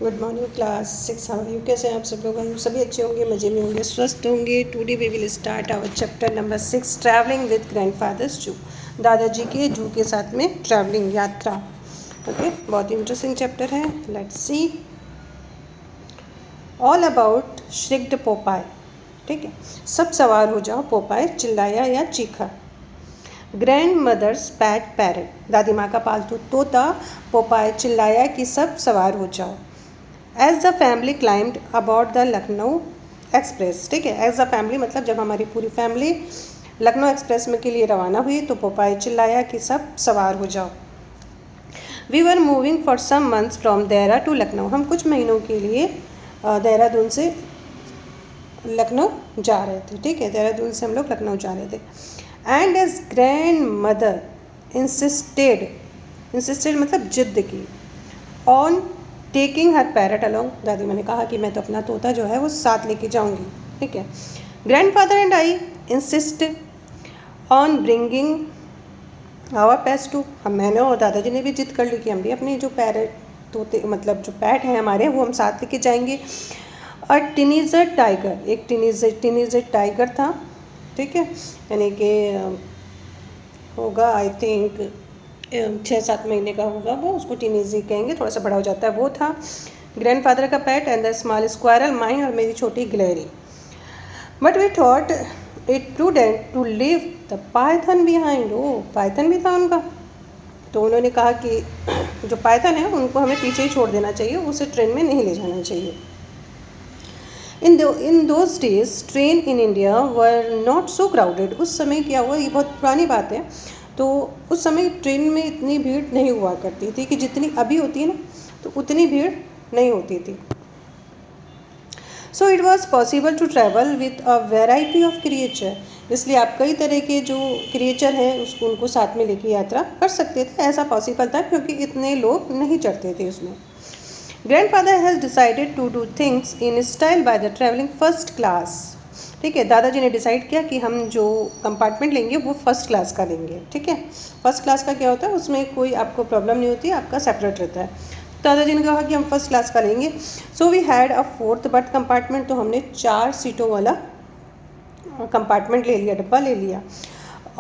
Good morning class 6। How you? कैसे हैं आप सब लोग? हम सभी अच्छे होंगे, मज़े में होंगे, स्वस्थ होंगे। Today we will start our chapter number 6, travelling with grandfather's zoo. दादाजी के जू के साथ में ट्रैवलिंग, यात्रा। ओके, बहुत इंटरेस्टिंग चैप्टर है। लेट्स सी ऑल अबाउट श्रिक्ड पोपाय। ठीक है, सब सवार हो जाओ, पोपाय चिल्लाया या चीखा। ग्रैंड मदर्स पैट पैरट, दादी माँ का पालतू तोता पोपाय चिल्लाया कि सब सवार हो जाओ। As the family climbed about the Lucknow express. ठीक है, एज द फैमिली मतलब जब हमारी पूरी फैमिली लखनऊ एक्सप्रेस में के लिए रवाना हुई तो पोपाय चिल्लाया कि सब सवार हो जाओ। We were moving for some months from Dehra to Lucknow, हम कुछ महीनों के लिए देहरादून से लखनऊ जा रहे थे। ठीक है, देहरादून से हम लोग लखनऊ जा रहे थे। And as grandmother insisted मतलब जिद्द की, on taking her parrot along, दादी माँ ने कहा कि मैं तो अपना तोता जो है वो साथ लेके जाऊंगी। ठीक है, grandfather and I insist on bringing our pets too, हम मैंने और दादाजी ने भी जिद कर ली कि हम भी अपने जो पैरट तोते मतलब जो पैट हैं हमारे वो हम साथ लेके जाएंगे। और टीनेजर टाइगर, एक टीनेजर टाइगर था। ठीक है, यानी कि होगा आई थिंक 6-7 महीने का होगा वो, उसको टीनेजी कहेंगे, थोड़ा सा बड़ा हो जाता है, वो था ग्रैंडफादर का pet. And the small squirrel mine, और मेरी छोटी गिलहरी। But we thought it prudent to leave the python behind, oh python भी था उनका, तो उन्होंने कहा कि जो पाइथन है उनको हमें पीछे ही छोड़ देना चाहिए, उसे ट्रेन में नहीं ले जाना चाहिए। In those days train in India were not so crowded, उस समय क्या हुआ, ये बहुत पुरानी बात है, तो उस समय ट्रेन में इतनी भीड़ नहीं हुआ करती थी कि जितनी अभी होती है ना, तो उतनी भीड़ नहीं होती थी। So it was possible to travel with a variety of creature, इसलिए आप कई तरह के जो क्रिएचर हैं उसको उनको साथ में लेके यात्रा कर सकते थे। ऐसा पॉसिबल था क्योंकि इतने लोग नहीं चढ़ते थे उसमें। Grandfather has decided to do things in style by the travelling first class. ठीक है, दादाजी ने डिसाइड किया कि हम जो कंपार्टमेंट लेंगे वो फर्स्ट क्लास का लेंगे। ठीक है, फर्स्ट क्लास का क्या होता है, उसमें कोई आपको प्रॉब्लम नहीं होती, आपका सेपरेट रहता है। दादाजी ने कहा कि हम फर्स्ट क्लास का लेंगे। So we had a fourth berth compartment, तो हमने 4 सीटों वाला कंपार्टमेंट ले लिया, डब्बा ले लिया,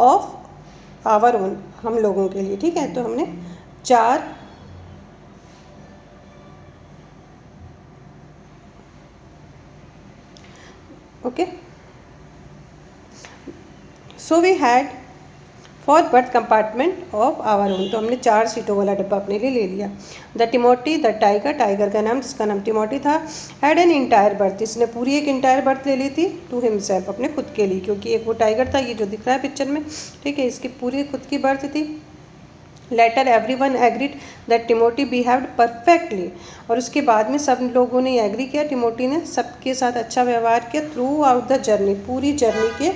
ऑफ आवर ओन, हम लोगों के लिए। ठीक है, तो हमने 4 okay, so we had four berth compartment of our own, तो हमने 4 सीटों वाला डब्बा अपने लिए ले लिया। The Timothy, the tiger, tiger का नाम जिसका नाम टिमोटी था, हैड एन इंटायर बर्थ, इसने पूरी एक इंटायर बर्थ ले ली थी टू हिमसेल्फ, अपने खुद के लिए, क्योंकि एक वो टाइगर था, ये जो दिख रहा है पिक्चर में। ठीक है, इसकी पूरी खुद की बर्थ थी। Later everyone agreed that Timothy behaved perfectly, और उसके बाद में सब लोगों ने एग्री किया, टिमोटी ने सबके साथ अच्छा व्यवहार किया थ्रू आउट द जर्नी, पूरी जर्नी के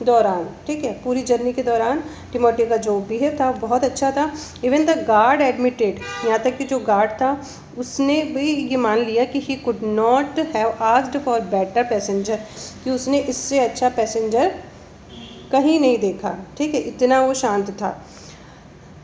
दौरान। ठीक है, पूरी जर्नी के दौरान टिमोटी का जो बिहेव था बहुत अच्छा था। इवन द गार्ड एडमिटेड, यहाँ तक कि जो गार्ड था उसने भी ये मान लिया कि he could not have asked for better passenger, कि उसने इससे अच्छा पैसेंजर कहीं नहीं देखा। ठीक है, इतना वो शांत था।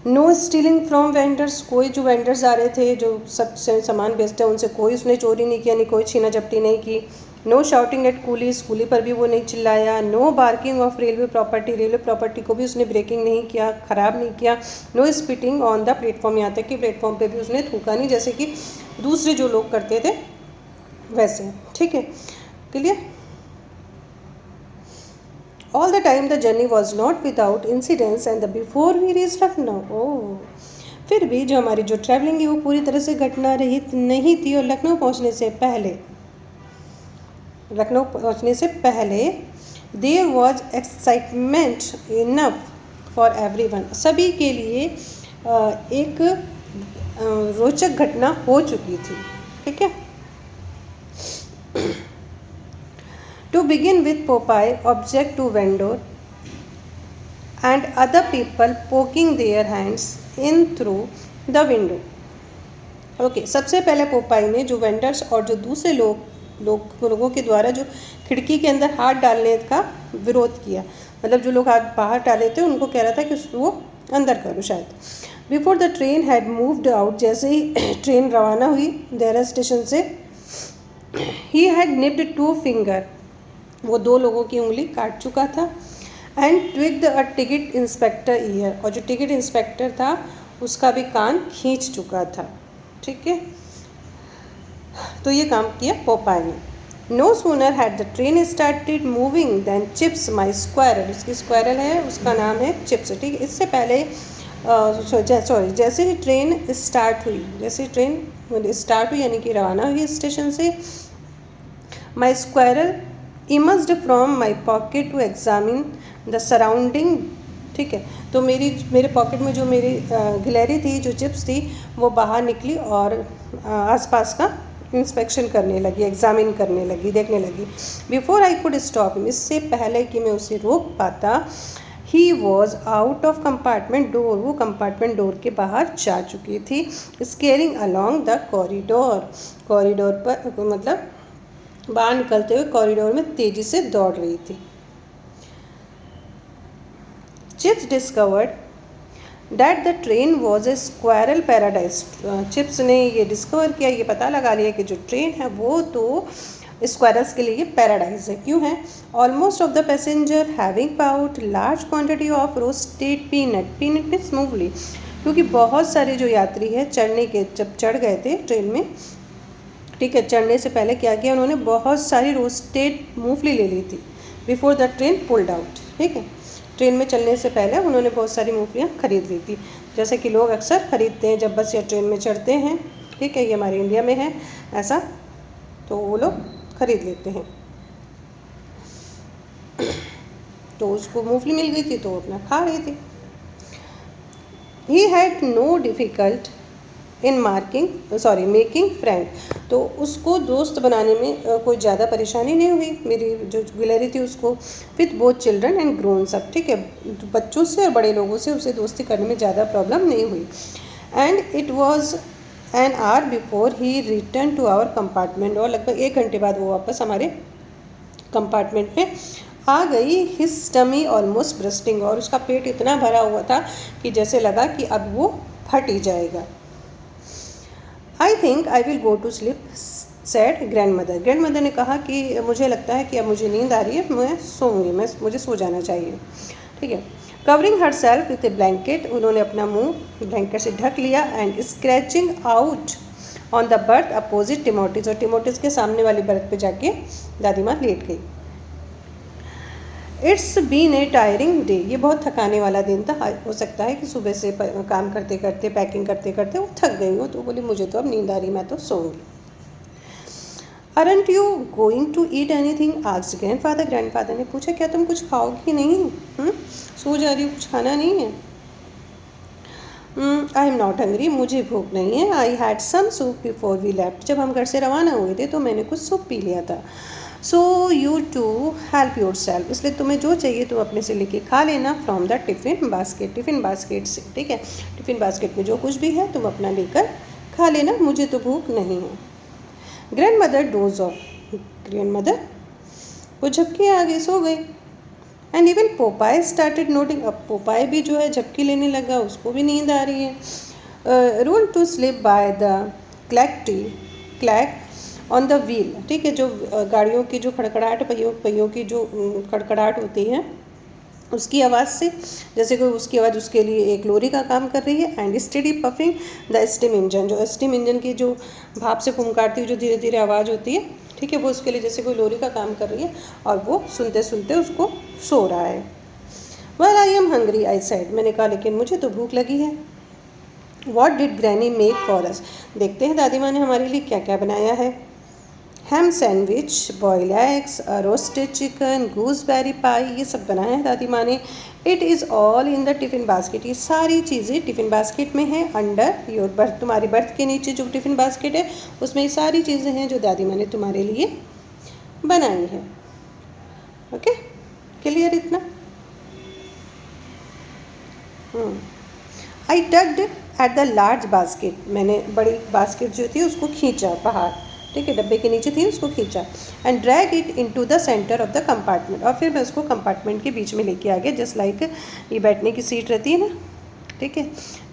नो स्टीलिंग फ्रॉम वेंडर्स, कोई जो वेंडर्स आ रहे थे जो सब सामान बेचते हैं उनसे कोई उसने चोरी नहीं किया, नहीं कोई छीना झपटी नहीं की। No shouting at coolies, coolie पर भी वो नहीं चिल्लाया। No barking of railway property, railway property को भी उसने ब्रेकिंग नहीं किया, ख़राब नहीं किया। No spitting on the platform, यहाँ तक कि प्लेटफॉर्म पे भी उसने थूका नहीं, जैसे कि दूसरे जो लोग करते थे वैसे। ठीक है, clear. All the time the journey was not without incidents and the before we reached Lucknow, oh, फिर भी जो हमारी जो ट्रैवलिंग है वो पूरी तरह से घटना रहित नहीं थी। और लखनऊ पहुंचने से पहले there was excitement enough for everyone, सभी के लिए एक रोचक घटना हो चुकी थी। ठीक है, To begin with, Popeye object to vendor and other people poking their hands in through the window. Okay, सबसे पहले पोपाई ने जो वेंडर्स और जो दूसरे लोगों के द्वारा जो खिड़की के अंदर हाथ डालने का विरोध किया, मतलब जो लोग हाथ बाहर डाले थे उनको कह रहा था कि वो अंदर करो शायद। Before the train had moved out, जैसे ही ट्रेन रवाना हुई देहरा स्टेशन से, ही हैड निप्ड 2 फिंगर, वो 2 लोगों की उंगली काट चुका था। And twigged a ticket inspector year, और जो टिकट इंस्पेक्टर था उसका भी कान खींच चुका था। ठीक है, तो ये काम किया पोपाय ने। No sooner had the train started moving then Chips my squirrel, उसकी स्क्वायरल है, उसका नाम है चिप्स। ठीक है, इससे पहले जैसे ही ट्रेन स्टार्ट हुई, जैसे ही ट्रेन स्टार्ट हुई यानी कि रवाना हुई स्टेशन से, my squirrel emerged from my pocket to examine the surrounding. ठीक है, तो मेरे पॉकेट में जो मेरी गिलहरी थी, जो चिप्स थी, वो बाहर निकली और आसपास का इंस्पेक्शन करने लगी, एग्जामिन करने लगी, देखने लगी। Before I could stop him, इससे पहले कि मैं उसे रोक पाता, he was out of compartment door, वो कंपार्टमेंट डोर के बाहर जा चुकी थी। Squaring along the corridor, corridor पर मतलब बाहर निकलते हुए कॉरिडोर में तेजी से दौड़ रही थी। Chips discovered that the train was a squirrel paradise, chips ने ये डिस्कवर किया, ये पता लगा लिया कि जो ट्रेन है वो तो स्क्वायरल्स के लिए पैराडाइज है। क्यों है? Almost of the passenger having pout large quantity of roasted peanut, peanut means मूंगफली, क्योंकि बहुत सारे जो यात्री है चढ़ने के जब चढ़ गए थे ट्रेन में, ठीक है, चढ़ने से पहले क्या किया उन्होंने, बहुत सारी रोस्टेड मूंगफली ले ली थी। Before the train pulled out, ठीक है, ट्रेन में चलने से पहले उन्होंने बहुत सारी मूंगफलियाँ खरीद ली थी, जैसे कि लोग अक्सर खरीदते हैं जब बस या ट्रेन में चढ़ते हैं। ठीक है, ये हमारे इंडिया में है ऐसा, तो वो लोग खरीद लेते हैं। तो उसको मूंगफली मिल गई थी तो वो अपना खा रही थी। He had no difficult in making friend, तो उसको दोस्त बनाने में कोई ज़्यादा परेशानी नहीं हुई, मेरी जो गिलहरी थी उसको, with both children and grownups, ठीक है, बच्चों से और बड़े लोगों से उसे दोस्ती करने में ज़्यादा प्रॉब्लम नहीं हुई। And it was an hour before he return to our compartment, और लगभग 1 घंटे बाद वो वापस हमारे कंपार्टमेंट में आ गई। हिज स्टमी ऑलमोस्ट ब्रस्टिंग, और उसका पेट इतना भरा हुआ था कि जैसे लगा कि अब वो फट ही जाएगा। I think I will go to sleep said grandmother, grandmother ने कहा कि मुझे लगता है कि अब मुझे नींद आ रही है, मैं सोऊंगी, मुझे सो जाना चाहिए। ठीक है, covering herself with a blanket, उन्होंने अपना मुंह ब्लैंकेट से ढक लिया। And scratching out on the berth opposite Timothy's, और टिमोटीज के सामने वाली बर्थ पे जाके दादी माँ लेट गई। It's been a tiring day, ये बहुत थकाने वाला दिन था। हो सकता है कि सुबह से काम करते करते, पैकिंग करते करते वो थक गई हो, तो बोली मुझे तो अब नींद आ रही, मैं तो सोऊंगी। Aren't you going to eat anything, asked grandfather, grandfather ने पूछा क्या तुम कुछ खाओगी नहीं? सो जा रही हो, कुछ खाना नहीं है? आई एम नॉट हंग्री, मुझे भूख नहीं है। I had some soup before we left, जब हम घर से रवाना हुए थे तो मैंने कुछ सूप पी लिया था। So you two help yourself, इसलिए तुम्हें जो चाहिए तुम अपने से लेके खा लेना। From the tiffin basket, tiffin basket से, ठीक है, टिफ़िन बास्केट में जो कुछ भी है तुम अपना लेकर खा लेना, मुझे तो भूख नहीं है। Grand mother dose of, grand mother वो झपकी आ गई, सो गई। And even Popeye started noting, अब पोपाय भी जो है झपकी लेने लगा, उसको भी नींद आ रही है। Rule to slip by the clack on the wheel, ठीक है, जो गाड़ियों की जो खड़खड़ाहट, पहियों की जो खड़खड़ाहट होती है उसकी आवाज़ से, जैसे कोई उसकी आवाज़ उसके लिए एक लोरी का काम कर रही है। And steady puffing the steam engine, जो स्टीम इंजन की जो भाप से फुंकारती हुई जो धीरे धीरे आवाज़ होती है, ठीक है, वो उसके लिए जैसे कोई लोरी का काम कर रही है, और वो सुनते सुनते उसको सो रहा है। Well I am hungry I said, मैंने कहा लेकिन मुझे तो भूख लगी है। What did granny make for us, देखते हैं दादी माँ ने हमारे लिए क्या क्या बनाया है। Ham sandwich, boiled eggs, roasted chicken, gooseberry pie, ये सब बनाया है दादी माँ ने। It is all in the tiffin basket, ये सारी चीज़ें टिफ़िन बास्केट में है, अंडर योर बर्थ, तुम्हारी बर्थ के नीचे जो टिफ़िन बास्केट है उसमें ये सारी चीज़ें हैं जो दादी माँ ने तुम्हारे लिए बनाई है। ओके, क्लियर इतना? I tugged at the large basket, मैंने बड़ी बास्केट जो थी उसको खींचा बाहर, ठीक है, डब्बे के नीचे थी, उसको खींचा। And drag it into the centre of the compartment, और फिर मैं उसको कंपार्टमेंट के बीच में लेके आ गया, जस्ट लाइक ये बैठने की सीट रहती है ना, ठीक है।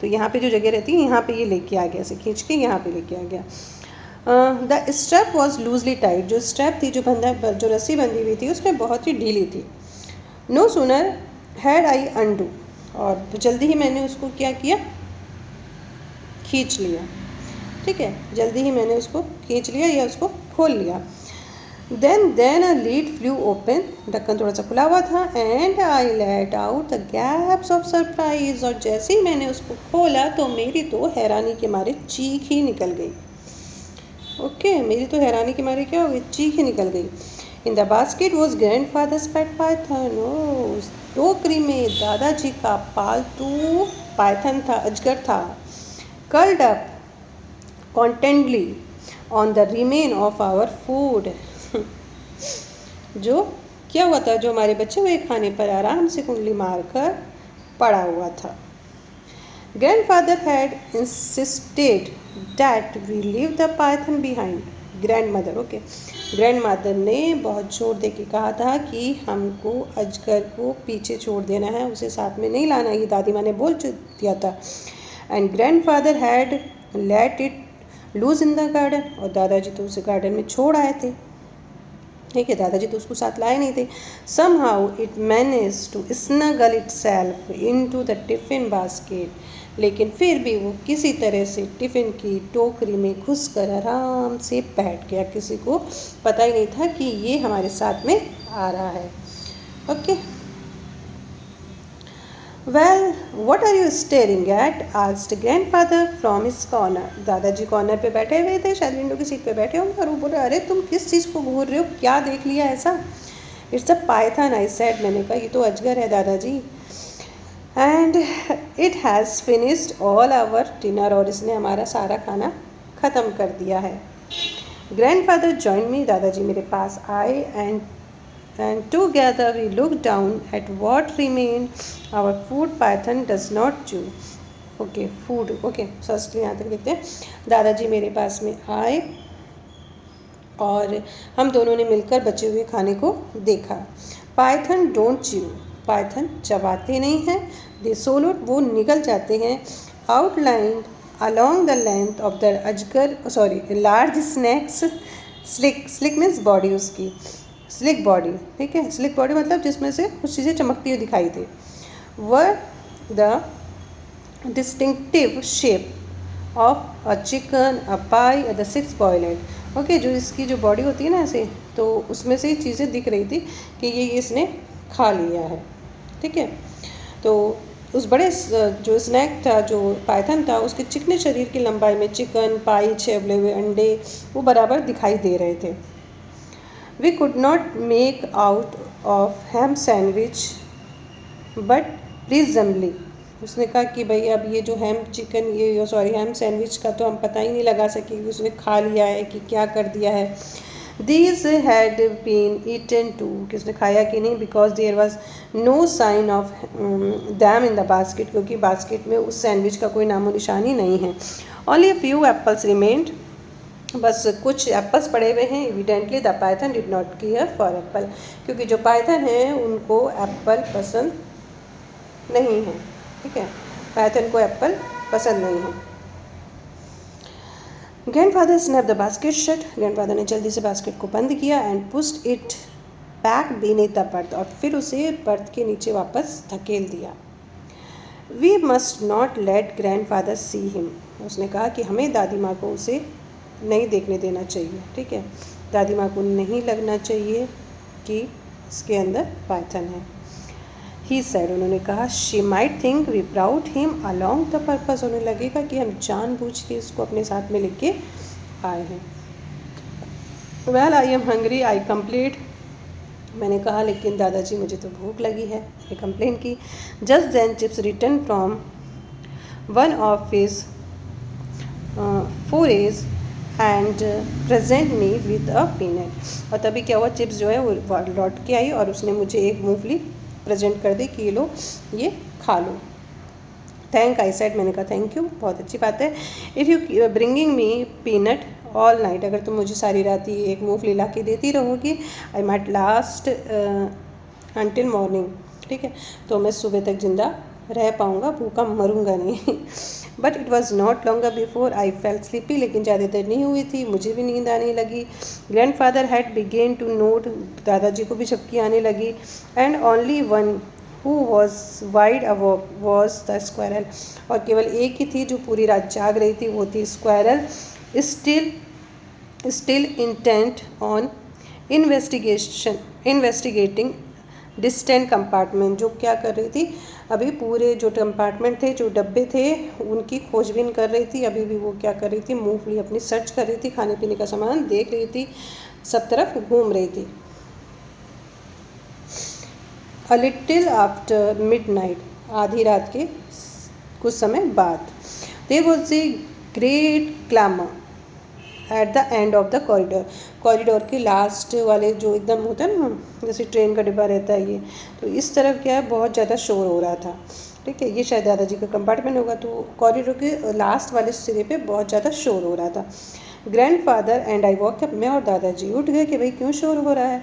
तो यहाँ पे जो जगह रहती है यहाँ पे ये लेके आ गया, ऐसे खींच के यहाँ पे लेके आ गया। The strap was loosely tight, जो स्ट्रैप थी, जो रस्सी बंधी हुई थी उसमें बहुत ही ढीली थी। No sooner had I undo, और तो जल्दी ही मैंने उसको क्या किया, खींच लिया। ठीक है, जल्दी ही मैंने उसको खींच लिया या उसको खोल लिया। Then a lid flew open, ढक्कन थोड़ा सा खुला हुआ था। And I let out the गैप्स ऑफ सरप्राइज, और जैसे ही मैंने उसको खोला तो मेरी तो हैरानी के मारे चीख ही निकल गई। ओके, मेरी तो हैरानी के मारे क्या हो गई, चीख ही निकल गई। In the basket was grandfathers pet Python, उस टोकरी में दादाजी का पालतू पाइथन था, अजगर था। Curled up contentedly on the remains of our food, जो क्या हुआ था, जो हमारे बचे हुए खाने पर आराम से कुंडली मारकर पड़ा हुआ था। Grandfather had insisted that we leave the python behind. Grandmother, okay, grandmother ने बहुत जोर दे के कहा था कि हमको अजगर को पीछे छोड़ देना है, उसे साथ में नहीं लाना, ये दादी माँ ने बोल दिया था। And grandfather had let it loose in the garden, और दादाजी तो उसे गार्डन में छोड़ आए थे। ठीक है, दादाजी तो उसको साथ लाए नहीं थे। Somehow it manage to snuggle itself into the tiffin basket, लेकिन फिर भी वो किसी तरह से टिफ़िन की टोकरी में घुसकर आराम से बैठ गया। किसी को पता ही नहीं था कि ये हमारे साथ में आ रहा है। Okay, well what are you staring at, asked grandfather from his corner. दादाजी कॉर्नर पे बैठे हुए थे, शायद विंडो की सीट पे बैठे होंगे, और वो बोले, अरे तुम किस चीज़ को घूर रहे हो, क्या देख लिया ऐसा। It's a python I said, मैंने कहा ये तो अजगर है दादाजी। And it has finished all our dinner, और इसने हमारा सारा खाना ख़त्म कर दिया है। ग्रैंडफादर जॉइन मी, दादाजी मेरे पास आए, and together we look down at what remain our food python does not chew. Okay, food, okay, first यहाँ तक देखते हैं। दादाजी मेरे पास में आए और हम दोनों ने मिलकर बचे हुए खाने को देखा। पाइथन डोंट च्यू, पाइथन चबाते नहीं हैं। दे सोलोट, वो निकल जाते हैं। Outline along the length of the अजगर, sorry, large snakes, slick means body, उसकी स्लिक बॉडी, ठीक है, स्लिक बॉडी मतलब जिसमें से कुछ चीज़ें चमकती हुई दिखाई दे। Were the distinctive shape of a chicken, a pie, the 6 boiled egg. Okay, जो इसकी जो बॉडी होती है ना ऐसे, तो उसमें से चीज़ें दिख रही थी कि ये इसने खा लिया है। ठीक है, तो उस बड़े जो स्नैक था, जो पाइथन था, उसके चिकने शरीर की लंबाई में चिकन, पाई, 6 उबले हुए अंडे वो बराबर दिखाई दे रहे थे। We could not make out of ham sandwich but presumably, उसने कहा कि भाई अब ये जो हैम सैंडविच का तो हम पता ही नहीं लगा सके कि उसने खा लिया है कि क्या कर दिया है। These had been eaten too, कि उसने खाया कि नहीं, because there was no sign of them in the basket, क्योंकि बास्केट में उस सैंडविच का कोई नामो निशानी नहीं है। Only a few apples remained, बस कुछ एप्पल्स पड़े हुए हैं। Evidently the python did not care for apple, क्योंकि जो पाइथन है उनको एप्पल पसंद नहीं है। ठीक है, पाइथन को एप्पल पसंद नहीं है। Grandfather snap the basket shut, grandfather ने जल्दी से बास्केट को बंद किया। And pushed it back beneath the berth, और फिर उसे बर्थ के नीचे वापस धकेल दिया। We must not let grandfather see him, उसने कहा कि हमें दादी माँ को उसे नहीं देखने देना चाहिए। ठीक है, दादी माँ को नहीं लगना चाहिए कि इसके अंदर पाइथन है। ही सैड, उन्होंने कहा, she might think we brought him along the purpose, उन्हें लगेगा कि हम जानबूझ के इसको अपने साथ में लेके आए हैं। Well I am hungry I complaint, मैंने कहा लेकिन दादाजी मुझे तो भूख लगी है, मैंने कंप्लेन की। Just then chips return from one of his forage and present me with a peanut, और तभी क्या हुआ, चिप्स जो है वो लौट के आई और उसने मुझे एक मूंगफली प्रेजेंट कर दी कि लो ये खा लो। थैंक आई सेड, मैंने कहा थैंक यू, बहुत अच्छी बात है। If you bringing me peanut all night, अगर तुम मुझे सारी रात ही एक मूंगफली ला के देती रहोगी, I might last until morning, ठीक है, तो मैं सुबह तक ज़िंदा रह पाऊँगा, भूखा मरूंगा नहीं। But it was not longer before I felt sleepy, लेकिन ज़्यादा देर नहीं हुई थी मुझे भी नींद आने लगी। Grandfather had begun to nod, दादाजी को भी झपकी आने लगी। And only one who was wide awake was the squirrel, और केवल एक ही थी जो पूरी रात जाग रही थी, वो थी squirrel. Still intent on investigating distant compartment, जो क्या कर रही थी, अभी पूरे जो कंपार्टमेंट थे, जो डब्बे थे, उनकी खोजबीन कर रही थी। अभी भी वो क्या कर रही थी, मूवली अपनी सर्च कर रही थी, खाने पीने का सामान देख रही थी, सब तरफ घूम रही थी। अ लिटिल आफ्टर मिडनाइट, आधी रात के कुछ समय बाद, there was a great clamour at the end of the corridor के लास्ट वाले जो एकदम होता है ना, जैसे ट्रेन का डिब्बा रहता है ये, तो इस तरफ क्या है, बहुत ज़्यादा शोर हो रहा था। ठीक है, ये शायद दादाजी का कंपार्टमेंट होगा, तो कॉरिडोर के लास्ट वाले सिरे पे बहुत ज़्यादा शोर हो रहा था। Grand father and I walk up, मैं और दादाजी उठ गए कि भाई क्यों शोर हो रहा है।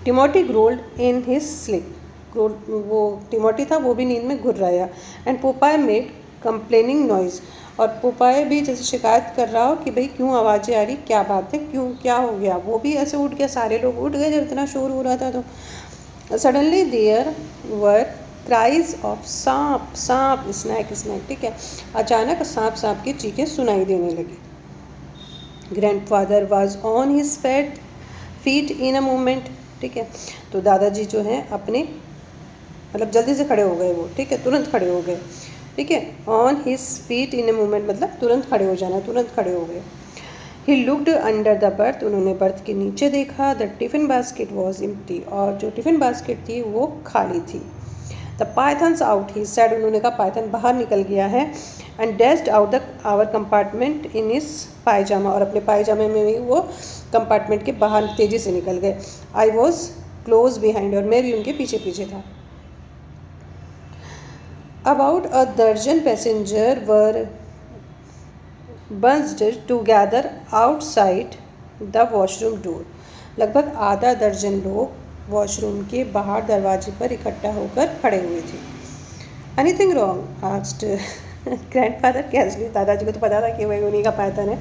Timothy growled in his sleep, वो टिमोटी था वो भी नींद में घुर्राया। And Popeye made complaining noise, और पोपाय भी जैसे शिकायत कर रहा हो कि भाई क्यों आवाज़ें आ रही, क्या बात है, क्यों क्या हो गया, वो भी ऐसे उठ गया, सारे लोग उठ गए जब इतना शोर हो रहा था। तो suddenly there were cries of सांप सांप स्नैक स्नैक, ठीक है, अचानक सांप सांप की चीखें सुनाई देने लगी। Grandfather was on his feet in a moment, ठीक है, तो दादाजी जो हैं अपने मतलब जल्दी से खड़े हो गए वो, ठीक है, तुरंत खड़े हो गए। ठीक है, on his feet in a moment मतलब तुरंत खड़े हो जाना, तुरंत खड़े हो गए। He looked under the berth, उन्होंने बर्थ के नीचे देखा। The tiffin basket was empty, और जो टिफ़िन बास्केट थी वो खाली थी। The python's out, he said, उन्होंने कहा पाइथन बाहर निकल गया है। And dashed out the our compartment in his pyjama, और अपने पायजामे में भी वो कंपार्टमेंट के बाहर तेज़ी से निकल गए। आई वॉज क्लोज बिहाइंड, और मैं भी उनके पीछे पीछे था। About a dozen passengers were bunched together outside the washroom door. लगभग आधा दर्जन लोग वॉशरूम के बाहर दरवाजे पर इकट्ठा होकर खड़े हुए थे। Anything wrong? asked grandfather casually. दादाजी को तो पता था कि वही उन्हीं का पायथन है,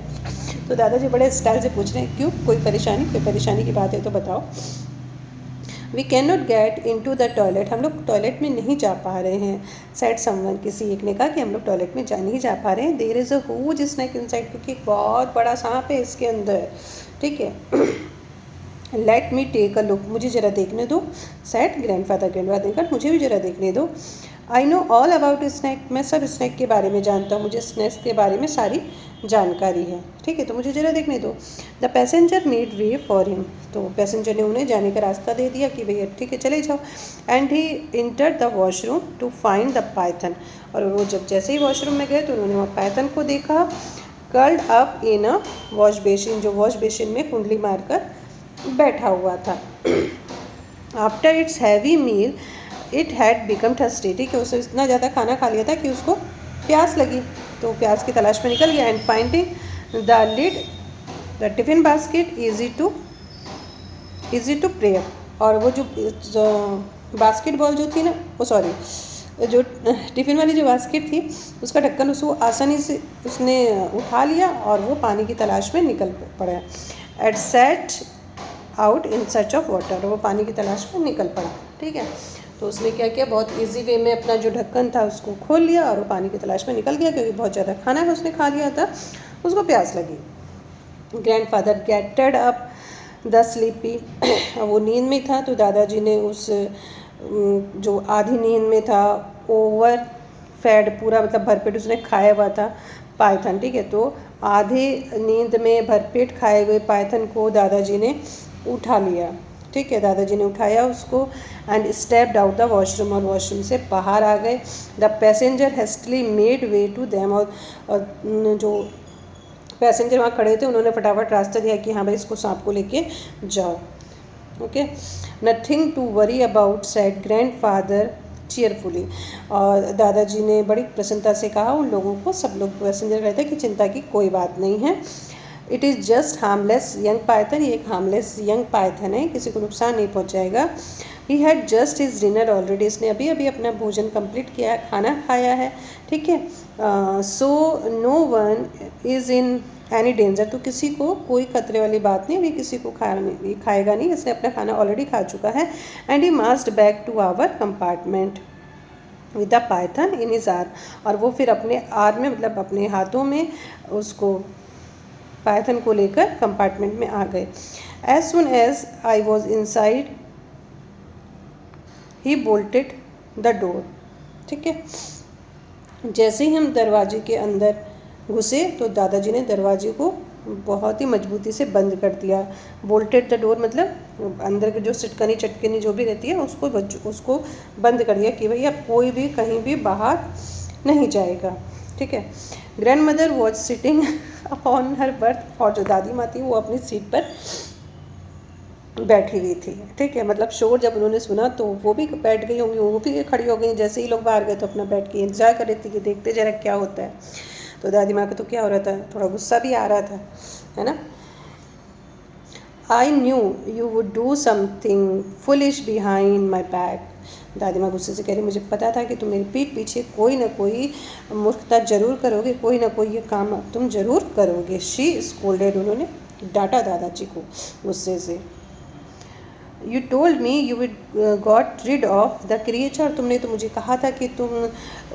तो दादाजी बड़े स्टाइल से पूछ रहे हैं, क्यों, कोई परेशानी की बात है तो बताओ। We can not get into the toilet, हम लोग टॉयलेट में नहीं जा पा रहे हैं। सेड समवन, किसी एक ने कहा कि हम लोग टॉयलेट में नहीं जा पा रहे हैं। There is a huge snake inside, क्योंकि एक बहुत बड़ा सांप है इसके अंदर। ठीक है, let me take a look, मुझे ज़रा देखने दो। सेड ग्रैंडफादर ने मुझे भी ज़रा देखने दो। I know all about snake, मैं सब स्नैक के बारे में जानता हूँ, मुझे स्नैक्स के बारे में सारी जानकारी है। ठीक है, तो मुझे ज़रा देखने दो। The passenger made way for him, तो पैसेंजर ने उन्हें जाने का रास्ता दे दिया कि भैया ठीक है चले जाओ। And he enter the washroom to find the python, और वो जब जैसे ही वॉशरूम में गए तो उन्होंने वहाँ पाइथन को देखा। Curled up in a wash basin, जो वॉश बेसिन में कुंडली मारकर बैठा हुआ था। After its heavy meal it had become thirsty, ठीक है, उसने इतना ज़्यादा खाना खा लिया था कि उसको प्यास लगी, तो प्यास की तलाश में निकल गया। And finding the lid the tiffin basket easy to prise, और वो जो बास्केटबॉल जो थी ना, वो सॉरी जो टिफ़िन वाली जो बास्केट थी उसका ढक्कन उसको आसानी से उसने उठा लिया और वो पानी की तलाश में निकल पड़ा। It set out in search of water, वो पानी की तलाश में निकल पड़ा। ठीक है, तो उसने क्या किया, बहुत इजी वे में अपना जो ढक्कन था उसको खोल लिया और वो पानी की तलाश में निकल गया, क्योंकि बहुत ज़्यादा खाना उसने खा लिया था, उसको प्यास लगी। Grandfather gated up the sleepy, वो नींद में था, तो दादाजी ने उस जो आधी नींद में था, ओवर फैड पूरा मतलब भरपेट उसने खाया हुआ था पाइथन। ठीक है, तो आधे नींद में भरपेट खाए हुए पाइथन को दादाजी ने उठा लिया। ठीक है, दादाजी ने उठाया उसको। And stepped out the washroom, और वॉशरूम से बाहर आ गए। The passenger hastily made way to them, और जो पैसेंजर वहाँ खड़े थे उन्होंने फटाफट रास्ता दिया कि हाँ भाई इसको सांप को लेके जाओ। Okay, nothing to worry about, said grandfather cheerfully, और दादाजी ने बड़ी प्रसन्नता से कहा उन लोगों को, सब लोग पैसेंजर कहते हैं कि चिंता की कोई बात नहीं है। It is just harmless young Python, ये एक हार्मलेस यंग पाइथन है, किसी को नुकसान नहीं पहुंचाएगा। He had just his dinner already, इसने अभी अभी अपना भोजन कंप्लीट किया है, खाना खाया है, ठीक है। So no one is in any danger, तो किसी को कोई खतरे वाली बात नहीं, अभी किसी को खाएगा नहीं, इसने अपना खाना ऑलरेडी खा चुका है। And he marched back to our compartment with the python in his arm, और वो फिर अपने आर्म में मतलब अपने हाथों में उसको पाइथन को लेकर कंपार्टमेंट में आ गए। As soon as I was inside he bolted the door, ठीक है। जैसे ही हम दरवाजे के अंदर घुसे तो दादाजी ने दरवाजे को बहुत ही मजबूती से बंद कर दिया। बोल्टेड द डोर मतलब अंदर की जो सिटकनी चटकनी जो भी रहती है उसको बंद कर दिया कि भाई अब कोई भी कहीं भी बाहर नहीं जाएगा, ठीक है। Grand mother was sitting on her birth, और जो दादी माँ थी वो अपनी सीट पर बैठी हुई थी, ठीक है। मतलब शोर जब उन्होंने सुना तो वो भी बैठ गई होंगी, वो भी खड़ी हो गई। जैसे ही लोग बाहर गए तो अपना बैठ के इंतजार कर रही थी कि देखते जरा क्या होता है। तो दादी माँ को तो क्या हो रहा था, थोड़ा गुस्सा भी आ रहा था, है ना। I knew you would do something foolish behind my back, दादी माँ गुस्से से कह रही मुझे पता था कि तुम मेरी पीठ पीछे कोई ना कोई मूर्खता जरूर करोगे, कोई ना कोई ये काम तुम जरूर करोगे। शी स्कोल्डेड, उन्होंने डांटा दादाजी को गुस्से से। You told me you had got rid of the creature, तुमने तो मुझे कहा था कि तुम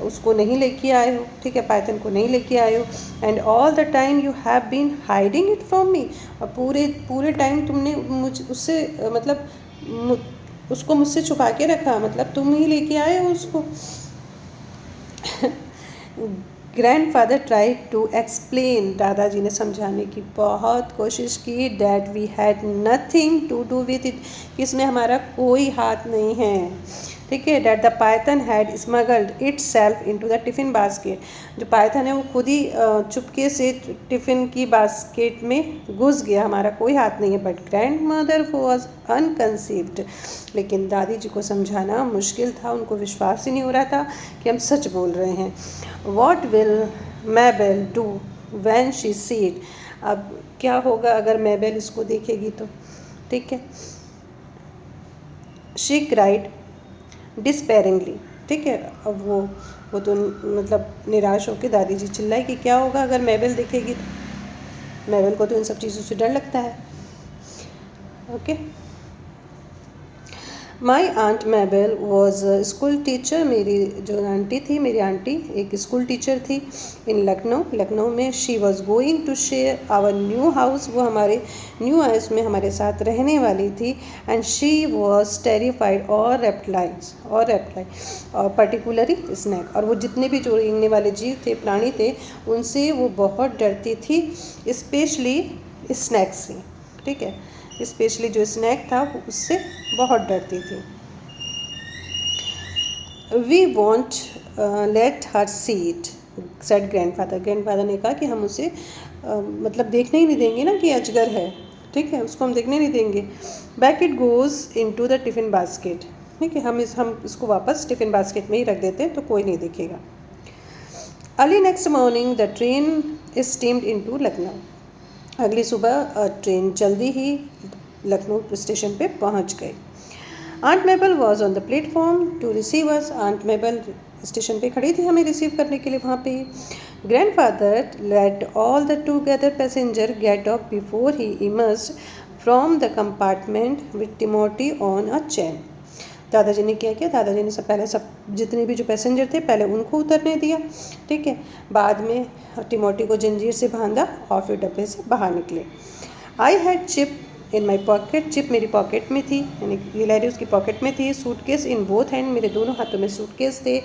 उसको नहीं लेके आए हो, ठीक है, पाइथन को नहीं लेके आए हो। And all the time you have been hiding it from me, और पूरे टाइम तुमने उससे मतलब उसको मुझसे छुपा के रखा, मतलब तुम ही लेके आए हो उसको। ग्रैंडफादर ट्राई टू एक्सप्लेन, दादाजी ने समझाने की बहुत कोशिश की। Dad we had nothing to do with it, कि इसमें हमारा कोई हाथ नहीं है, ठीक है। That the python had smuggled itself into the tiffin basket, जो पाइथन है वो खुद ही चुपके से टिफ़िन की बास्केट में घुस गया, हमारा कोई हाथ नहीं है। But grand mother was unconceived, लेकिन दादी जी को समझाना मुश्किल था, उनको विश्वास ही नहीं हो रहा था कि हम सच बोल रहे हैं। What will Mabel do when she see it, अब क्या होगा अगर मैबेल इसको देखेगी तो, ठीक है। शी क्राइड डिस्पेरिंगली, ठीक है। अब वो तो मतलब निराश होकर दादी जी चिल्लाई कि क्या होगा अगर मैबेल देखेगी तो। मैबेल को तो इन सब चीज़ों से डर लगता है, okay. My aunt Mabel was school teacher, मेरी जो आंटी थी, मेरी आंटी एक स्कूल टीचर थी इन लखनऊ में। She was going to share our new house, वो हमारे न्यू हाउस में हमारे साथ रहने वाली थी। एंड शी वॉज टेरिफाइड और रेप्टाइल और पर्टिकुलरली स्नैक, और वो जितने भी जो रेंगने वाले जीव थे, प्राणी थे, उनसे वो बहुत डरती थी, स्पेशली स्नैक से, ठीक है। स्पेशली जो स्नैक था वो उससे बहुत डरती थी। We won't let her see it, said grandfather ने कहा कि हम उसे मतलब देखने ही नहीं देंगे ना कि अजगर है, ठीक है, उसको हम देखने नहीं देंगे। Back it goes into the tiffin basket, ठीक है, हम इसको वापस टिफ़िन बास्केट में ही रख देते हैं तो कोई नहीं देखेगा। Early next morning the train steamed into Lucknow, अगली सुबह ट्रेन जल्दी ही लखनऊ स्टेशन पे पहुंच गई। Aunt Mabel was on the platform to receive us, aunt Mabel station पे खड़ी थी हमें रिसीव करने के लिए वहाँ पे। Grandfather let all the together passenger get off before he emerged from the compartment with Timothy on a chain, दादाजी ने क्या किया, दादाजी ने पहले सब जितने भी जो पैसेंजर थे पहले उनको उतरने दिया, ठीक है, बाद में टिमोटी को जंजीर से बांधा और फिर डब्बे से बाहर निकले। I had chip in my pocket, chip मेरी पॉकेट में थी, यानी गिलहरी उसकी पॉकेट में थी। सूटकेस इन बोथ हैंड, मेरे दोनों हाथों में सूटकेस थे।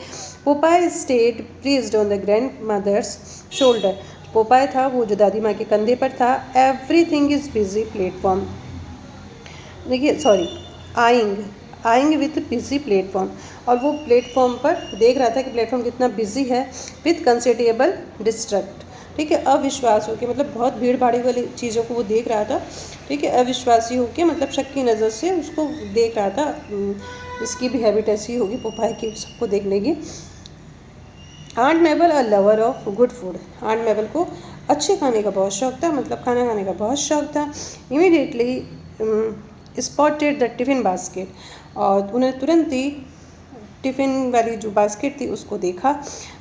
Popeye stayed pleased on the grandmother's shoulder, Popeye था वो जो दादी माँ के कंधे पर था। एवरीथिंग इज़ बिजी प्लेटफॉर्म, देखिए sorry eyeing with busy platform, और वो प्लेटफॉर्म पर देख रहा था कि प्लेटफॉर्म कितना बिजी है। विथ कंसिडरेबल डिस्ट्रक्ट, ठीक है, अविश्वास होकर, मतलब बहुत भीड़ भाड़ी वाली चीज़ों को वो देख रहा था, ठीक है, अविश्वासी होकर, मतलब शक की नज़र से उसको देख रहा था। इसकी भी हैबिट ऐसी होगी पोपाय की, सबको देखने की। Aunt Mabel a lover of good food, aunt Mabel को अच्छे खाने का बहुत शौक था, मतलब खाना खाने का बहुत शौक था। Immediately spotted the tiffin basket, और उन्हें तुरंत ही टिफ़िन वाली जो बास्केट थी उसको देखा,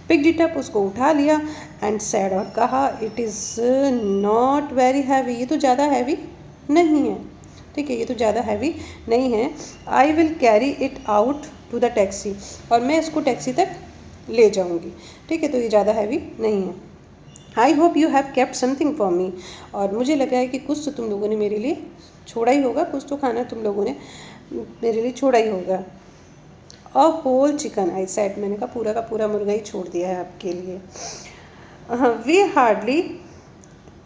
पिक्ड इट अप, उसको उठा लिया, एंड सेड, और कहा, it is not very heavy, ये तो ज़्यादा हैवी नहीं है, ठीक है, ये तो ज़्यादा हैवी नहीं है, I will carry it out to the taxi, और मैं इसको टैक्सी तक ले जाऊंगी, ठीक है, तो ये ज़्यादा हैवी नहीं है। I hope you have kept something for me, और मुझे लगा है कि कुछ तो तुम लोगों ने मेरे लिए छोड़ा ही होगा, कुछ तो खाना तुम लोगों ने मेरे लिए छोड़ा ही होगा। A whole chicken, I said, मैंने कहा पूरा का पूरा मुर्गा ही छोड़ दिया है आपके लिए। We hardly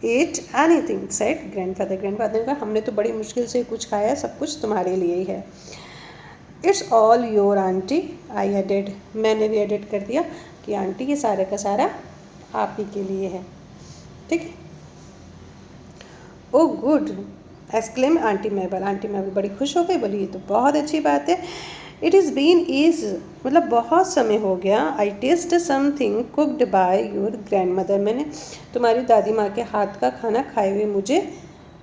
ate anything, said grandfather, grandfather ने कहा हमने तो बड़ी मुश्किल से कुछ खाया, सब कुछ तुम्हारे लिए ही है। It's all your aunty, I added, मैंने भी एडिट कर दिया कि आंटी ये सारे का सारा आप ही के लिए है, ठीक है। ओ good, exclaim aunty Mabel, aunty मेबल बड़ी खुश हो गई, बोली ये तो बहुत अच्छी बात है। इट इज़ बीन ईज, मतलब बहुत समय हो गया, I taste something cooked by your grandmother, मैंने तुम्हारी दादी माँ के हाथ का खाना खाए हुए मुझे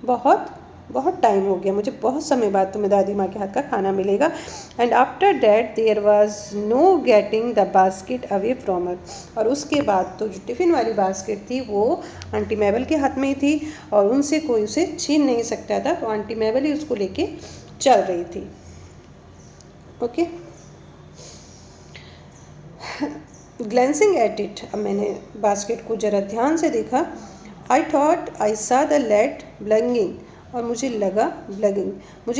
बहुत बहुत टाइम हो गया, मुझे बहुत समय बाद तुम्हें दादी माँ के हाथ का खाना मिलेगा। And after that there was no getting the basket away from her, और उसके बाद तो जो टिफ़िन वाली बास्केट थी वो आंटी मेबल के हाथ में ही थी, और उनसे कोई उसे छीन नहीं सकता था, तो आंटी मेबल ही उसको लेके चल रही थी। ओके, ग्लैंसिंग एट इट, अब मैंने बास्केट को जरा ध्यान से देखा, आई थॉट आई सा द लेड ब्लंगिंग, और मुझे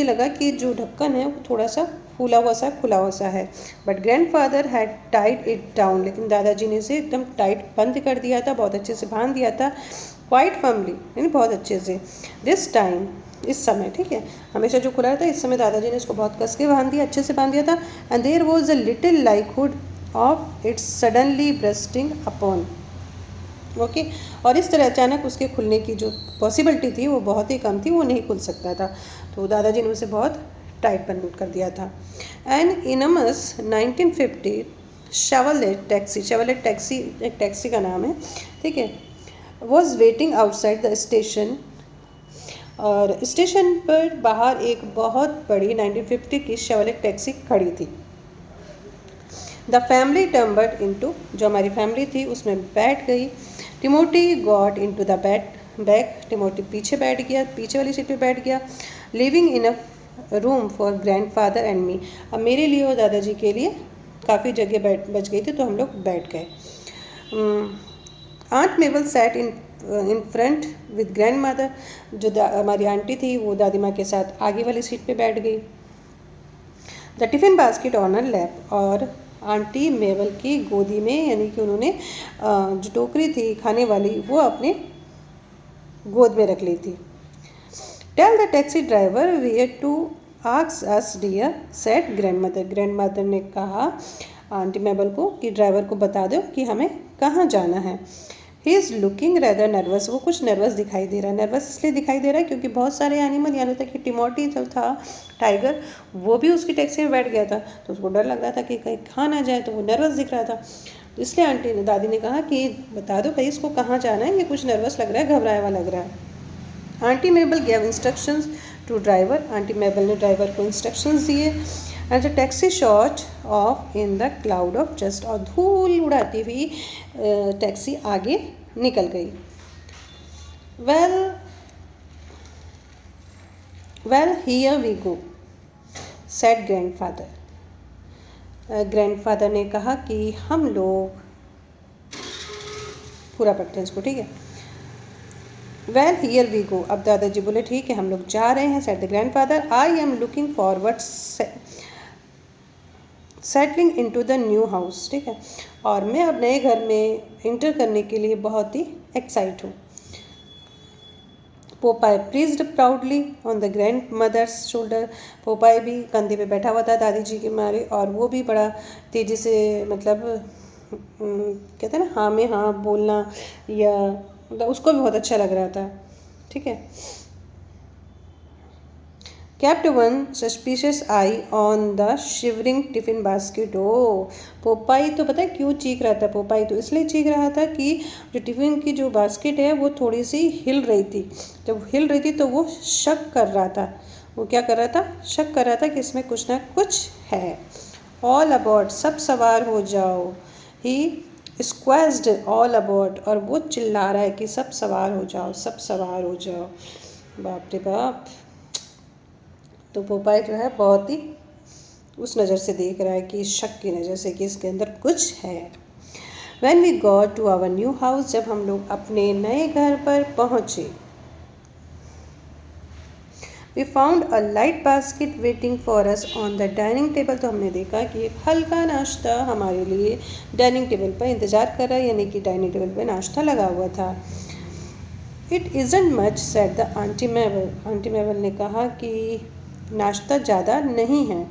लगा कि जो ढक्कन है वो थोड़ा सा फूला हुआ सा खुला हुआ सा है। But grandfather had tied it down, लेकिन दादाजी ने इसे एकदम टाइट बंद कर दिया था, बहुत अच्छे से बांध दिया था, क्वाइट फर्मली, यानी बहुत अच्छे से। दिस टाइम, इस समय, ठीक है, हमेशा जो खुला रहता है, इस समय दादाजी ने इसको बहुत कस के बांध दिया, अच्छे से बांध दिया था। And there was a little likelihood of its suddenly bursting upon, okay, और इस तरह अचानक उसके खुलने की जो पॉसिबिलिटी थी वो बहुत ही कम थी, वो नहीं खुल सकता था, तो दादाजी ने उसे बहुत टाइट बंद कर दिया था। And enormous 1950 Chevrolet taxi, Chevrolet taxi एक टैक्सी का नाम है, ठीक है, was waiting outside the station, और स्टेशन पर बाहर एक बहुत बड़ी 1950 की शेवरलेट टैक्सी खड़ी थी। द फैमिली टम्बर्ड इनटू, जो हमारी फैमिली थी उसमें बैठ गई। Timothy got into the back, Timothy पीछे बैठ गया, पीछे वाली सीट पे बैठ गया। Living in a room for grandfather and me, अब मेरे लिए और दादाजी के लिए काफ़ी जगह बच गई थी, तो हम लोग बैठ गए। Aunt Mabel sat in front with grandmother, जो हमारी आंटी थी वो दादी माँ के साथ आगे वाली सीट पे बैठ गई। The tiffin basket on her lap, और आंटी मेबल की गोदी में, यानी कि उन्होंने जो टोकरी थी खाने वाली वो अपने गोद में रख ली थी। Tell the taxi driver where to ask us dear, said grandmother, grandmother ने कहा आंटी मेबल को कि ड्राइवर को बता दो कि हमें कहाँ जाना है। He is looking rather nervous, वो कुछ नर्वस दिखाई दे रहा है। नर्वस इसलिए दिखाई दे रहा है क्योंकि बहुत सारे एनिमल, यहाँ तक कि टिमोटी जो था टाइगर, वो भी उसकी टैक्सी में बैठ गया था, तो उसको डर लग रहा था कि कहीं खा ना जाए, तो वो नर्वस दिख रहा था। तो इसलिए आंटी ने, दादी ने कहा कि बता दो भाई इसको कहाँ जाना है, ये कुछ नर्वस लग रहा है, घबराया हुआ लग रहा है। Aunty Mabel gave instructions to driver, aunty Mabel ने ड्राइवर को इंस्ट्रक्शंस दिए। And the taxi shot off in the cloud of dust, और धूल उड़ाती हुई टैक्सी आगे निकल गई। Well here we go, said grandfather, grandfather ने कहा कि हम लोग, पूरा पढ़ते हैं इसको, ठीक है। वेल हियर वी गो, अब दादाजी बोले ठीक है हम लोग जा रहे हैं, said the grandfather. I am looking forward settling into the new house, ठीक है, और मैं अब नए घर में इंटर करने के लिए बहुत ही एक्साइट हूँ। Popeye preened proudly on the grandmother's shoulder, Popeye भी कंधे पे बैठा हुआ था दादी जी के मारे, और वो भी बड़ा तेज़ी से, मतलब कहते हैं ना हाँ में हाँ बोलना, या मतलब उसको भी बहुत अच्छा लग रहा था, ठीक है। kept one suspicious eye on the shivering tiffin basket, ओ पोपाई तो पता है क्यों चीख रहा था, पोपाई तो इसलिए चीख रहा था कि जो टिफ़िन की जो बास्केट है वो थोड़ी सी हिल रही थी, जब हिल रही थी तो वो शक कर रहा था, वो क्या कर रहा था, शक कर रहा था कि इसमें कुछ ना कुछ है। ऑल अबाउट, सब सवार हो जाओ। ही स्क्वेज्ड ऑल अबाउट, और वो चिल्ला रहा है कि सब सवार हो जाओ, सब सवार हो जाओ। बाप रे बाप। तो पोपाई जो है बहुत ही उस नज़र से देख रहा है कि शक की नज़र से कि इसके अंदर कुछ है। When we got to our new house, जब हम लोग अपने नए घर पर पहुँचे, we found a light basket waiting for us on the dining table। तो हमने देखा कि एक हल्का नाश्ता हमारे लिए डाइनिंग टेबल पर इंतज़ार कर रहा है, यानी कि डाइनिंग टेबल पर नाश्ता लगा हुआ था। It isn't much, said the aunty Mabel. Aunty Mabel ने कहा कि नाश्ता ज़्यादा नहीं है,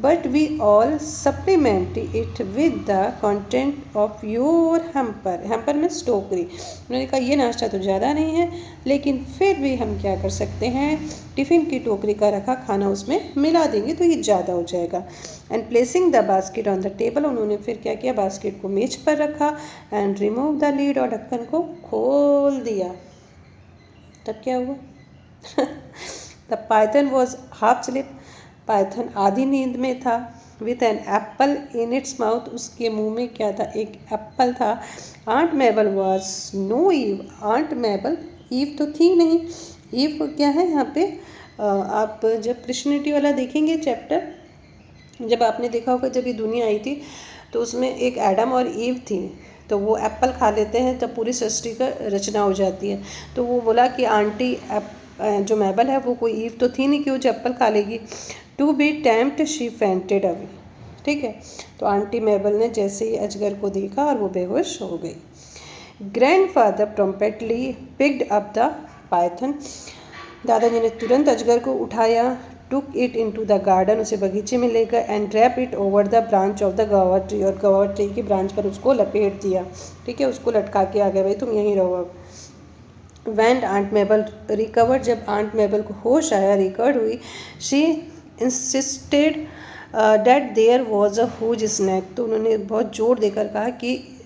but we all supplement it with the content of your hamper. Hamper में टोकरी। उन्होंने कहा ये नाश्ता तो ज़्यादा नहीं है, लेकिन फिर भी हम क्या कर सकते हैं, टिफ़िन की टोकरी का रखा खाना उसमें मिला देंगे तो ये ज़्यादा हो जाएगा। And placing the basket on the table, उन्होंने फिर क्या किया, बास्केट को मेज पर रखा एंड रिमूव द लीड, और ढक्कन को खोल दिया। तब क्या हुआ the python was half sleep. Python आधी नींद में था। With an apple in its mouth, उसके मुंह में क्या था, एक एप्पल था। Aunt Mabel was no Eve. Aunt Mabel, Eve तो थी नहीं। ईव क्या है यहाँ पे, आप जब क्रिश्चियनिटी वाला देखेंगे चैप्टर, जब आपने देखा होगा जब ये दुनिया आई थी तो उसमें एक एडम और ईव थी, तो वो एप्पल खा लेते हैं तब पूरी सृष्टि का रचना हो जाती है। तो वो बोला कि आंटी जो मेबल है वो कोई ईव तो थी नहीं कि वो जो एप्पल खा लेगी। To be tempt she fainted away. ठीक है, तो आंटी मेबल ने जैसे ही अजगर को देखा और वो बेहोश हो गई। Grandfather promptly picked up the python. दादाजी ने तुरंत अजगर को उठाया। Took it into the garden, उसे बगीचे में ले गए। And draped it over the branch of the guava tree, और गवा ट्री की ब्रांच पर उसको लपेट दिया। ठीक है, उसको लटका के आ गए, भाई तुम यहीं रहो अब। वैन आंट मेबल रिकवर्ड, जब आंट मेबल को होश आया, रिकवर्ड हुई, she insisted that there was a huge snake. तो उन्होंने बहुत जोर देकर कहा कि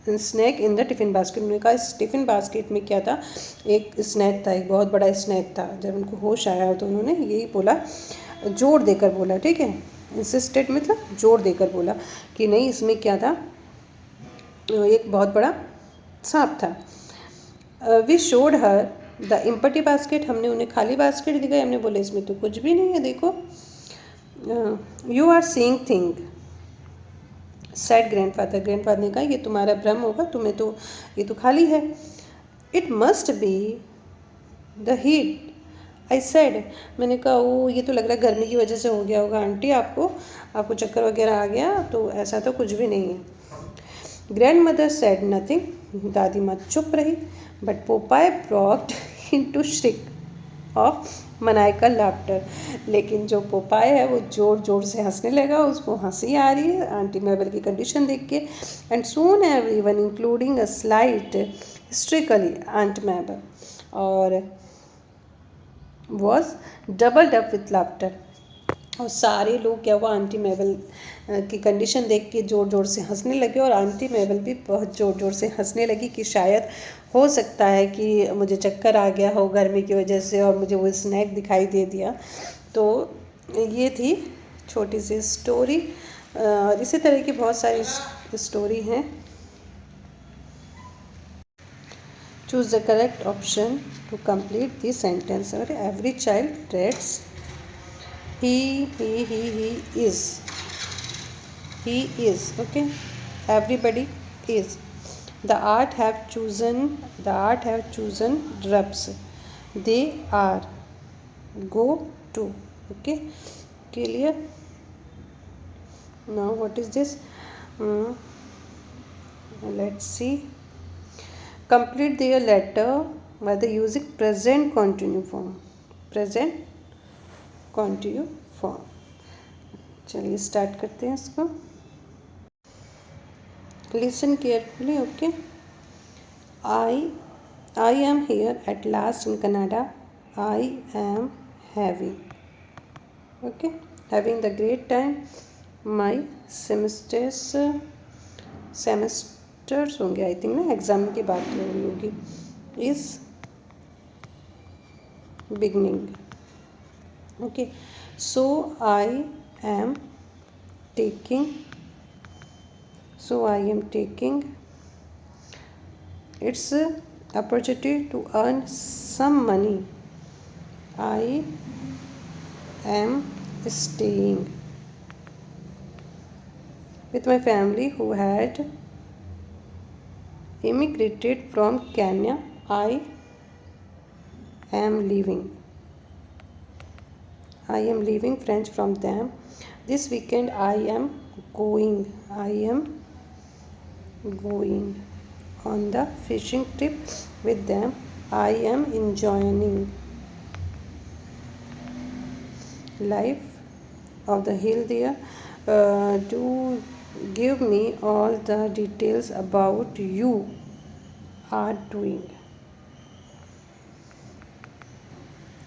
snake in the tiffin basket. उन्होंने कहा इस टिफ़िन बास्केट में क्या था, एक स्नैक था, एक बहुत बड़ा स्नैक था। जब उनको होश आया तो उन्होंने यही बोला, जोर देकर बोला। ठीक है, इंसिस्टेड मतलब जोर देकर बोला कि नहीं इसमें क्या था, एक बहुत बड़ा सांप था। We showed her the empty basket, हमने उन्हें खाली बास्केट दिखाई। हमने बोला इसमें तो कुछ भी नहीं है, देखो। You are seeing thing, said grandfather. Grandfather ने कहा ये तुम्हारा भ्रम होगा, तुम्हें तो ये तो खाली है। It must be the heat, I said. मैंने कहा ओ ये तो लग रहा है गर्मी की वजह से हो गया होगा आंटी, आपको चक्कर वगैरह आ गया, तो ऐसा तो कुछ भी नहीं है। ग्रैंड मदर सेड नथिंग, दादी माँ चुप रही। But Popeye broke into shriek of maniacal laughter, लेकिन जो पोपाई है वो ज़ोर ज़ोर से हंसने लगा, उसको हंसी आ रही है आंटी मेबल की कंडीशन देख के। And soon everyone including a slight hysterically aunt Mabel और was doubled up with laughter, और सारे लोग क्या हुआ, आंटी मेबल की कंडीशन देख के ज़ोर ज़ोर से हंसने लगे, और आंटी मेबल भी बहुत ज़ोर ज़ोर से हंसने लगी कि शायद हो सकता है कि मुझे चक्कर आ गया हो गर्मी की वजह से और मुझे वो स्नैक दिखाई दे दिया। तो ये थी छोटी सी स्टोरी, और इसी तरह की बहुत सारी स्टोरी हैं। Choose the correct option to complete the sentence. और every child reads he is, he is, okay, everybody is. The art have chosen drops, they are, go to, okay, clear. Now what is this? Let's see. Complete their letter by the using present continuous form, present continuous form। चलिए start करते हैं इसको। Listen carefully, okay. I am here at last in Canada, I am having, okay, having the great time. My semesters होंगे I think ना, exam की बात हो रही होगी। Is beginning, Okay, so I am taking it's a opportunity to earn some money. I am staying with my family who had immigrated from Kenya. I am leaving French from them. This weekend I am going on the fishing trip with them. I am enjoying life of the hill there. Do give me all the details about you are doing.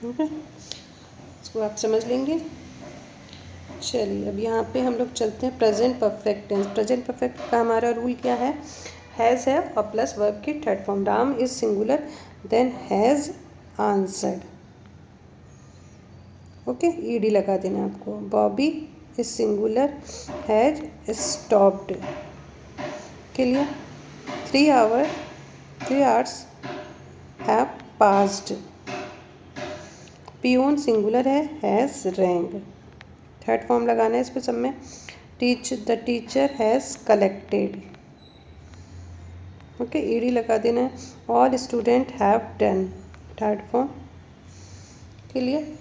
Okay, इसको आप समझ लेंगे। चलिए अब यहाँ पे हम लोग चलते हैं present perfect tense. Present perfect का हमारा रूल क्या है? हैज़ है और प्लस वर्ब की third form. Ram is singular then has answered. Okay, ED लगा देना आपको। Bobby is singular has stopped. Clear? 3 hours have passed. Peon singular है हैज़ रैंग। थर्ड फॉर्म लगाना है इस पर सब में। The teacher has collected. Okay, ED लगा देना है। All student have done, third form. Clear?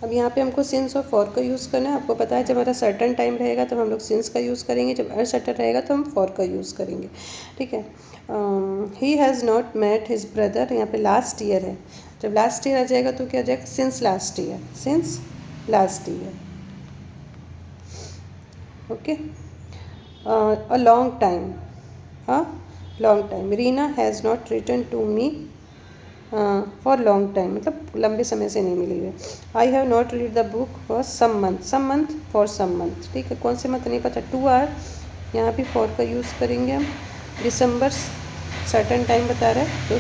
अब यहाँ पे हमको सिंस और फॉर का यूज़ करना है। आपको पता है जब हमारा सर्टन टाइम रहेगा तो हम लोग सिंस का यूज़ करेंगे, जब अनसर्टन रहेगा तो हम फॉर का यूज़ करेंगे। ठीक है। He has not met his brother, यहाँ पे लास्ट ईयर है। जब लास्ट ईयर आ जाएगा तो क्या आ जाएगा? Since last year. Okay, a long time. Reena has not return to me for long time, मतलब लंबे समय से नहीं मिली है। I have not read the book for some month. ठीक है, कौन से मंथ नहीं पता। 2 आवर, यहाँ भी फॉर का यूज़ करेंगे हम। दिसंबर सर्टन टाइम बता रहा है तो